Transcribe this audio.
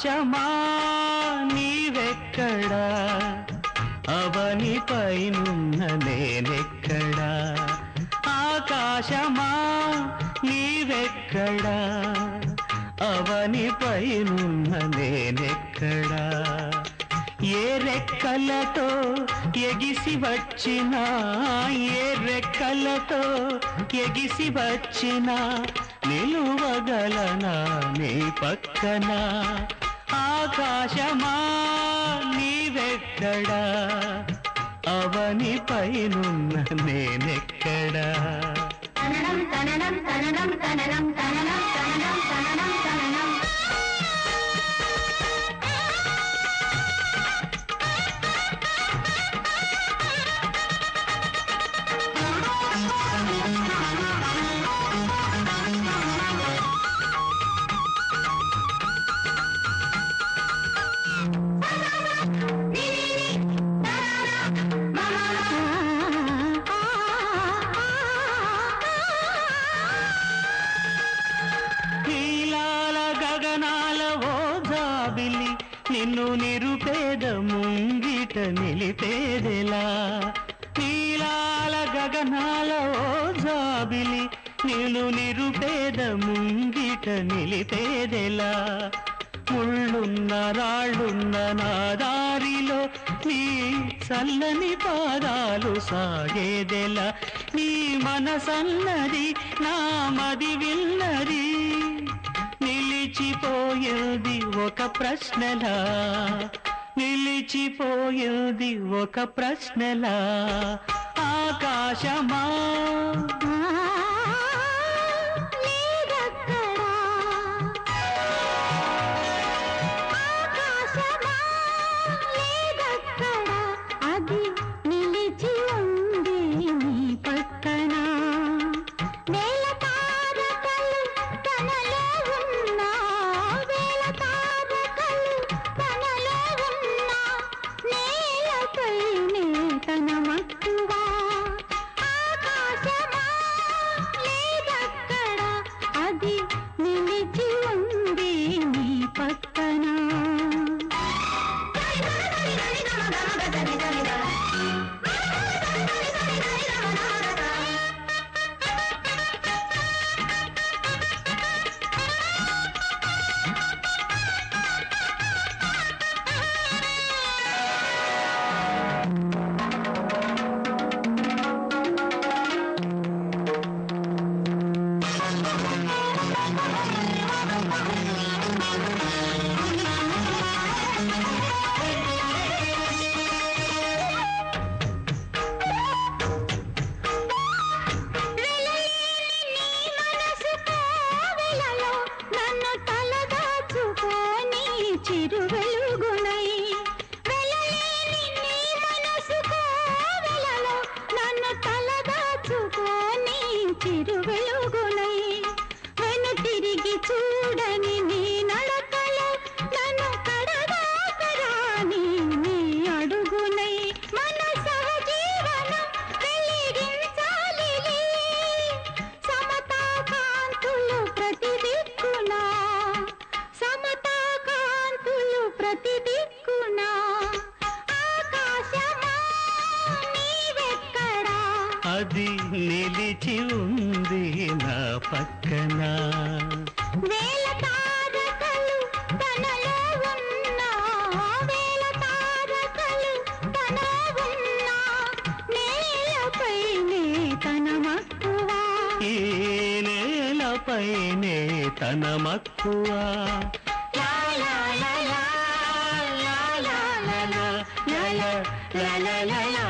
ఆకాశమా నీవెక్కడా, అవని పైనున్న నేనెక్కడా. ఆకాశమా నీవెక్కడా, అవని పైనున్న నేనెక్కడా. ఏ రెక్కలతో ఎగిసి వచ్చినా, ఏ రెక్కలతో ఎగిసి వచ్చినా, నిలువగలనా నీ పక్కన. ఆకాశమా నీవెక్కడా, అవని పైనున్న నేనెక్కడా. తననం తననం తననం తననం తననం తననం తననం తననం. నిన్ను నిరుపేద ముంగిట నిలిపేదెలా. నీలాల గగనాల ఓ జాబిలి, నిన్ను నిరుపేద ముంగిట నిలిపేదెలా. ముళ్ళున్న రాళ్ళున్న నా దారిలో నీ చల్లని పాదాలు సాగేదెలా. నీ మనసన్నది నా మది విన్నది, నిలిచిపోయేది ఒక ప్రశ్నలా, నిలిచిపోయేది ఒక ప్రశ్నలా. ఆకాశమా నీవెక్కడా, ఆకాశమా నీవెక్కడా, అది నిలిచి ఉంది నీ పక్కన. వేల తారకలు తనలో ఉన్నా, వేల తారకలు తనలో ఉన్నా, నేలపైనే తన మక్కువ. ఆకాశమా నీవెక్కడా, అది నిలిచి ఉంది నీ పక్కన. తిరిగి చూడని నీ నడకలో నన్ను కడదాకరాని నీ అడుగునై, మన సహజీవనం వెలిగించాలిలే. సమతా కాంతులు ప్రతి దిక్కునా, సమతా కాంతులు ప్రతి దిక్కునా. ఆకాశమా నీవెక్కడా, అది నిలిచి ఉంది నా పక్కన. వేల తారకలు తనలో ఉన్నా, వేల తారకలు తనలో ఉన్నా, నేలపైనే తన మక్కువ. ఈ నేలపైనే తన మక్కువ. లా లా లా లా లా లా లా లా లా లా లా లా లా.